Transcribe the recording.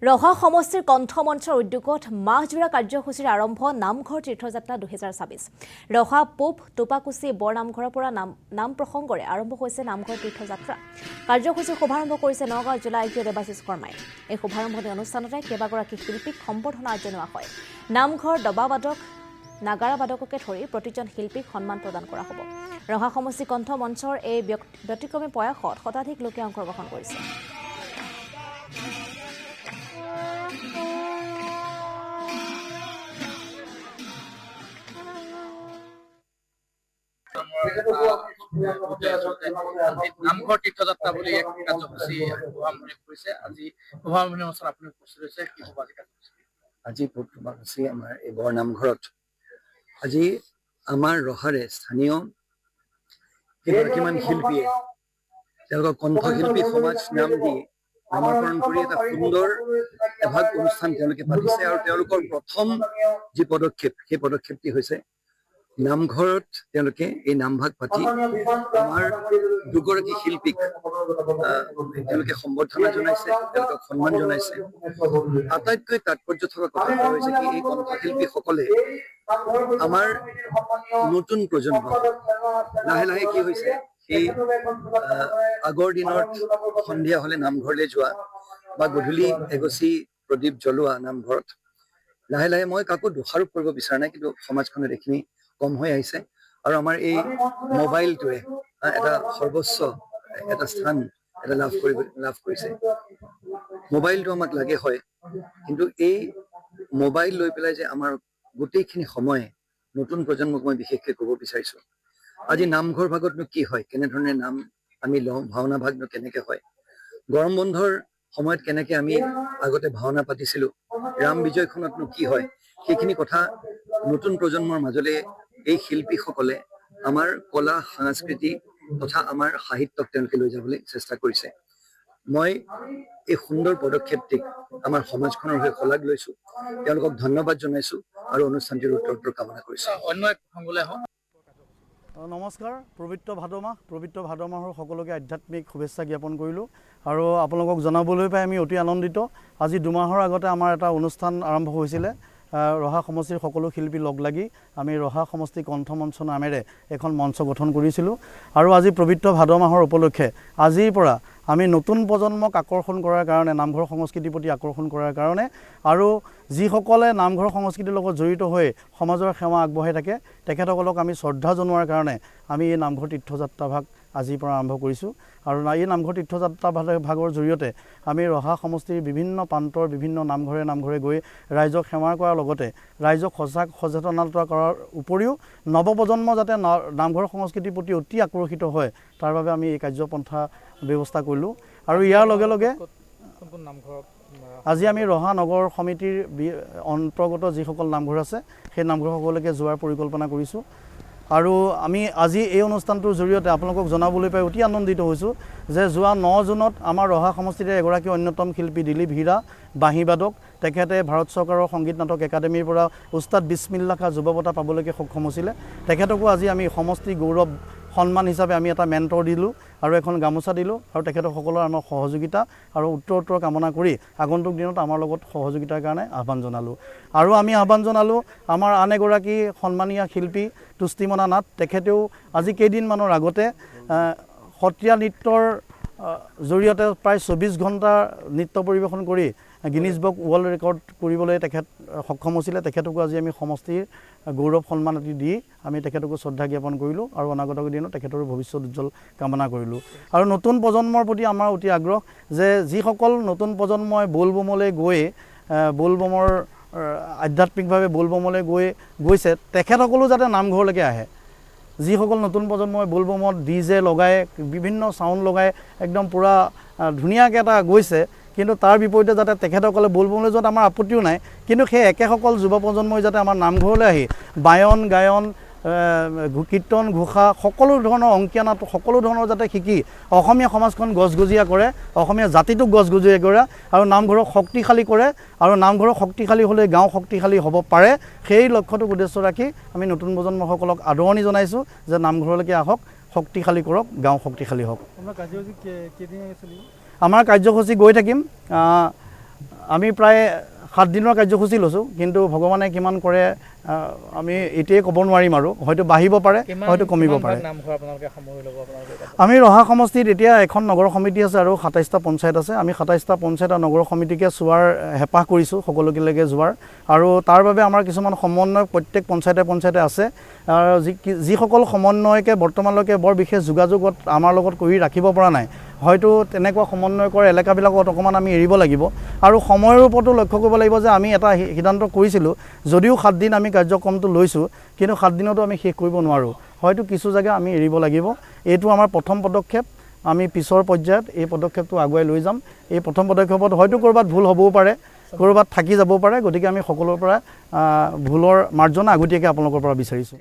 ৰহা সমষ্টিৰ কণ্ঠমঞ্চৰ উদ্যোগত মাহজোৰা কাৰ্যসূচীৰ আৰম্ভ নামঘৰ তীৰ্থযাত্ৰা 2026 ৰহা পূব টোপাকুচি বৰ নামঘৰৰ পৰা নাম প্ৰসংগৰে আৰম্ভ হৈছে নামঘৰ তীৰ্থযাত্ৰা কাৰ্যসূচীৰ শুভাৰম্ভ কৰিছে নগাঁও জিলা আয়ুক্ত দেৱাশিষ শৰ্মাই এই শুভাৰম্ভণি অনুষ্ঠানতে কেইবাগৰাকী শিল্পীক সম্বৰ্ধনা জনোৱা হয় নামঘৰ দবাবাদক নাগাৰাবাদককে ধৰি প্ৰতিজন শিল্পীক সন্মান প্ৰদান কৰা হ'ব ৰহা সমষ্টি কণ্ঠমঞ্চৰ এই ব্যতিক্ৰমী প্ৰয়াসত শতাধিক লোকে অংশগ্ৰহণ কৰিছে নামঘৰ তীৰ্থযাত্ৰা বুলি এক কাৰ্যসূচী শুভাৰম্ভণি কৰিছে আজি শুভাৰম্ভণি অনুষ্ঠান আপুনি উপস্থিত হৈছে কি হ'ব আজি আজি আমাৰ এই বৰ নামঘৰত আজি আমাৰ ৰহাৰে স্থানীয় কেইগৰাকীমান শিল্পীয়ে তেওঁলোকৰ কণ্ঠশিল্পী সমাজ নাম দি নামকৰণ কৰি এটা সুন্দৰ এভাগ অনুষ্ঠান তেওঁলোকে পাতিছে আৰু তেওঁলোকৰ প্ৰথম যি পদক্ষেপ সেই পদক্ষেপটি হৈছে নামঘৰত তেওঁলোকে এই নামভাগ পাতি আমাৰ দুগৰাকী শিল্পীক তেওঁলোকে সম্বৰ্ধনা জনাইছে তেওঁলোকক সন্মান জনাইছে আটাইতকৈ তাৎপৰ্য থকা কথাটো হৈছে কি এই কণ্ঠশিল্পীসকলে আমাৰ নতুন প্ৰজন্ম লাহে লাহে কি হৈছে সেই আগৰ দিনত সন্ধিয়া হলে নামঘৰলৈ যোৱা বা গধূলি এগছি প্ৰদীপ জ্বলোৱা নামঘৰত লাহে লাহে মই কাকো দোষাৰোপ কৰিব বিচৰা নাই কিন্তু সমাজখনত এইখিনি কম হৈ আহিছে আৰু আমাৰ এই মোবাইলটোৱে এটা সৰ্বোচ্চ এটা স্থান এটা লাভ কৰিছে মোবাইলটো আমাক লাগে হয় কিন্তু এই মোবাইল লৈ পেলাই যে আমাৰ গোটেইখিনি সময় নতুন প্ৰজন্মক মই বিশেষকৈ ক'ব বিচাৰিছো আজি নামঘৰ ভাগতনো কি হয় কেনেধৰণে নাম আমি লওঁ ভাওনা ভাগনো কেনেকে হয় গৰম বন্ধৰ সময়ত কেনেকে আমি আগতে ভাওনা পাতিছিলো ৰাম বিজয়খনতনো কি হয় সেইখিনি কথা নতুন প্ৰজন্মৰ মাজলৈ এই শিল্পীসকলে আমাৰ কলা সংস্কৃতি তথা আমাৰ সাহিত্যক তেওঁলোকে লৈ যাবলৈ চেষ্টা কৰিছে মই এই সুন্দৰ পদক্ষেপটিক আমাৰ সমাজখনৰ হৈ শলাগ লৈছো তেওঁলোকক ধন্যবাদ জনাইছো আৰু অনুষ্ঠানটিৰ উত্তৰ কামনা কৰিছো অন্য এক প্ৰসংগলৈ আহোঁ নমস্কাৰ পবিত্ৰ ভাদ মাহৰ সকলোকে আধ্যাত্মিক শুভেচ্ছা জ্ঞাপন কৰিলোঁ আৰু আপোনালোকক জনাবলৈ পাই আমি অতি আনন্দিত আজি দুমাহৰ আগতে আমাৰ এটা অনুষ্ঠান আৰম্ভ হৈছিলে ৰহা সমষ্টিৰ সকলো শিল্পী লগ লাগি আমি ৰহা সমষ্টি কণ্ঠমঞ্চ নামেৰে এখন মঞ্চ গঠন কৰিছিলোঁ আৰু আজি পবিত্ৰ ভাদ মাহৰ উপলক্ষে আজিৰ পৰা আমি নতুন প্ৰজন্মক আকৰ্ষণ কৰাৰ কাৰণে নামঘৰ সংস্কৃতিৰ প্ৰতি আকৰ্ষণ কৰাৰ কাৰণে আৰু যিসকলে নামঘৰ সংস্কৃতিৰ লগত জড়িত হৈ সমাজৰ সেৱা আগবঢ়াই থাকে তেখেতসকলক আমি শ্ৰদ্ধা জনোৱাৰ কাৰণে আমি এই নামঘৰ তীৰ্থযাত্ৰা ভাগ আজিৰ পৰা আৰম্ভ কৰিছোঁ আৰু এই নামঘৰ তীৰ্থযাত্ৰা ভাগৰ জৰিয়তে আমি ৰহা সমষ্টিৰ বিভিন্ন প্ৰান্তৰ বিভিন্ন নামঘৰে গৈ ৰাইজক সেৱা কৰাৰ লগতে ৰাইজক সচেতনতা কৰাৰ উপৰিও নৱপ্ৰজন্ম যাতে নামঘৰ সংস্কৃতিৰ প্ৰতি অতি আকৰ্ষিত হয় তাৰ বাবে আমি এই কাৰ্যপন্থা ব্যৱস্থা কৰিলোঁ আৰু ইয়াৰ লগে লগে আজি আমি ৰহা নগৰ সমিতিৰ অন্তৰ্গত যিসকল নামঘৰ আছে সেই নামঘৰসকলকে যোৱাৰ পৰিকল্পনা কৰিছোঁ আৰু আমি আজি এই অনুষ্ঠানটোৰ জৰিয়তে আপোনালোকক জনাবলৈ পাই অতি আনন্দিত হৈছোঁ যে যোৱা 9 জুনত আমাৰ ৰহা সমষ্টিৰে এগৰাকী অন্যতম শিল্পী দিলীপ হীৰা বাঁহীবাদক তেখেতে ভাৰত চৰকাৰৰ সংগীত নাটক একাডেমীৰ পৰা উস্তাদ বিছমিল্লাহ খাঁ যুৱ বঁটা পাবলৈকে সক্ষম হৈছিলে তেখেতকো আজি আমি সমষ্টি গৌৰৱ সন্মান হিচাপে আমি এটা মেণ্টৰ দিলোঁ আৰু এখন গামোচা দিলোঁ আৰু তেখেতসকলৰ আমাৰ সহযোগিতা আৰু উত্তৰ কামনা কৰি আগন্তুক দিনত আমাৰ লগত সহযোগিতাৰ কাৰণে আহ্বান জনালোঁ আৰু আমি আহ্বান জনালোঁ আমাৰ আন এগৰাকী সন্মানীয় শিল্পী তুষ্টিমনা নাথ তেখেতেও আজি কেইদিনমানৰ আগতে সত্ৰীয়া নৃত্যৰ জৰিয়তে প্ৰায় 24 ঘণ্টা নৃত্য পৰিৱেশন কৰি গিনিজ বুক ৱৰ্ল্ড ৰেকৰ্ড কৰিবলৈ তেখেত সক্ষম হৈছিলে তেখেতকো আজি আমি সমষ্টিৰ গৌৰৱ সন্মান দি আমি তেখেতকো শ্ৰদ্ধা জ্ঞাপন কৰিলোঁ আৰু অনাগত দিনত তেখেতৰ ভৱিষ্যত উজ্জ্বল কামনা কৰিলোঁ আৰু নতুন প্ৰজন্মৰ প্ৰতি আমাৰ অতি আগ্ৰহ যে যিসকল নতুন প্ৰজন্মই বোলবমলৈ গৈ বোলবমৰ আধ্যাত্মিকভাৱে বোলবমলৈ গৈছে তেখেতসকলো যাতে নামঘৰলৈকে আহে যিসকল নতুন প্ৰজন্মই বোলবমত ডিজে লগাই বিভিন্ন চাউণ্ড লগাই একদম পূৰা ধুনীয়াকৈ এটা গৈছে কিন্তু তাৰ বিপৰীতে যাতে তেখেতসকলে বোলবমলৈ যোৱাত আমাৰ আপত্তিও নাই কিন্তু সেই একেসকল যুৱ প্ৰজন্মই যাতে আমাৰ নামঘৰলৈ আহি বায়ন গায়ন কীৰ্তন ঘোষা সকলো ধৰণৰ অংকীয়া নাট সকলো ধৰণৰ যাতে শিকি অসমীয়া সমাজখন গজগজীয়া কৰে অসমীয়া জাতিটোক গজগজীয়া কৰে আৰু নামঘৰক শক্তিশালী কৰে আৰু নামঘৰক শক্তিশালী হ'লে গাঁও শক্তিশালী হ'ব পাৰে সেই লক্ষ্যটোক উদ্দেশ্য ৰাখি আমি নতুন প্ৰজন্মসকলক আদৰণি জনাইছোঁ যে নামঘৰলৈকে আহক শক্তিশালী কৰক গাঁও শক্তিশালী হওক আমাৰ কাৰ্যসূচী গৈ থাকিম আমি প্ৰায় 7 দিনৰ কাৰ্যসূচী লৈছোঁ, কিন্তু ভগৱানে কিমান কৰে আমি এতিয়াই ক'ব নোৱাৰিম আৰু হয়তো বাঢ়িব পাৰে হয়তো কমিব পাৰে। আমি ৰহা সমষ্টিত এতিয়া এখন নগৰ সমিতি আছে আৰু 27টা পঞ্চায়ত আছে। আমি 27টা পঞ্চায়ত আৰু নগৰ সমিতিকে চোৱাৰ হেঁপাহ কৰিছোঁ, সকলোলৈকে যোৱাৰ, আৰু তাৰ বাবে আমাৰ কিছুমান সমন্বয়ক প্ৰত্যেক পঞ্চায়তে আছে। আৰু যিসকল সমন্বয়কে বৰ্তমানলৈকে বৰ বিশেষ যোগাযোগত আমাৰ লগত কৰি ৰাখিব পৰা নাই, হয়তো তেনেকুৱা সমন্বয়কৰ এলেকাবিলাকত অকণমান আমি এৰিব লাগিব। আৰু সময়ৰ ওপৰতো লক্ষ্য কৰিব লাগিব যে আমি এটা সিদ্ধান্ত কৰিছিলোঁ, যদিও 7 দিন আমি কাৰ্যক্ৰমটো লৈছোঁ, কিন্তু 7 দিনতো আমি শেষ কৰিব নোৱাৰোঁ, হয়তো কিছু জেগা আমি এৰিব লাগিব। এইটো আমাৰ প্ৰথম পদক্ষেপ। আমি পিছৰ পৰ্যায়ত এই পদক্ষেপটো আগুৱাই লৈ যাম। এই প্ৰথম পদক্ষেপত হয়তো ক'ৰবাত ভুল হ'বও পাৰে, ক'ৰবাত থাকি যাবও পাৰে, গতিকে আমি সকলোৰে পৰা ভুলৰ মাৰ্জনা আগতীয়াকৈ আপোনালোকৰ পৰা বিচাৰিছোঁ।